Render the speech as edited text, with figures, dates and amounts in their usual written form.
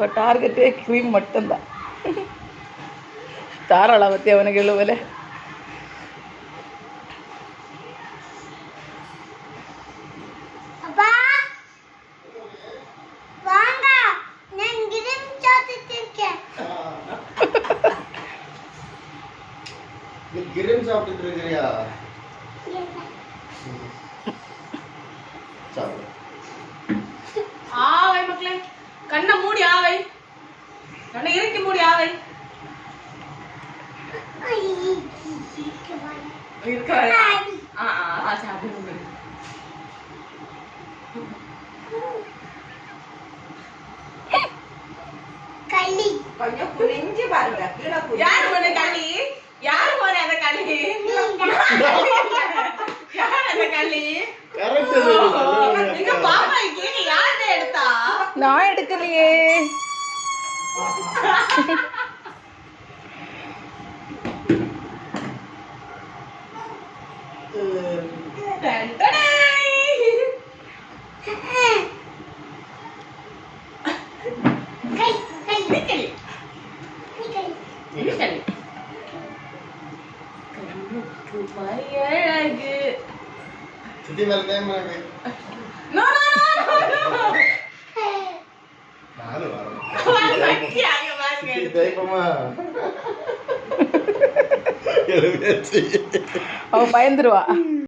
ஒரு டார்கெட்டே க்ரீம் மட்டும்தான். தாராள பற்றி அவனுக்கு எழுவல. கிரீம் சாப்பிட்டு இருக்கிறியா? ஆவை மக்களே, கண்ணை மூடி ஆவை, கண்ணை இறுக்கி மூடி ஆவை. கொஞ்சம் புரிஞ்சு பாருங்க. யாரு போன களி? யாரு போன அந்த களி? யார் அந்த களி? நீங்க பாப்பா கேக்கு யாரு எடுத்தா? நான் எடுக்கலையே. சுத்தி வரதே மாட்டே. No no no. நானு வரேன். வாங்க வாங்க. தைப்பமா. அவ பயந்துருவா.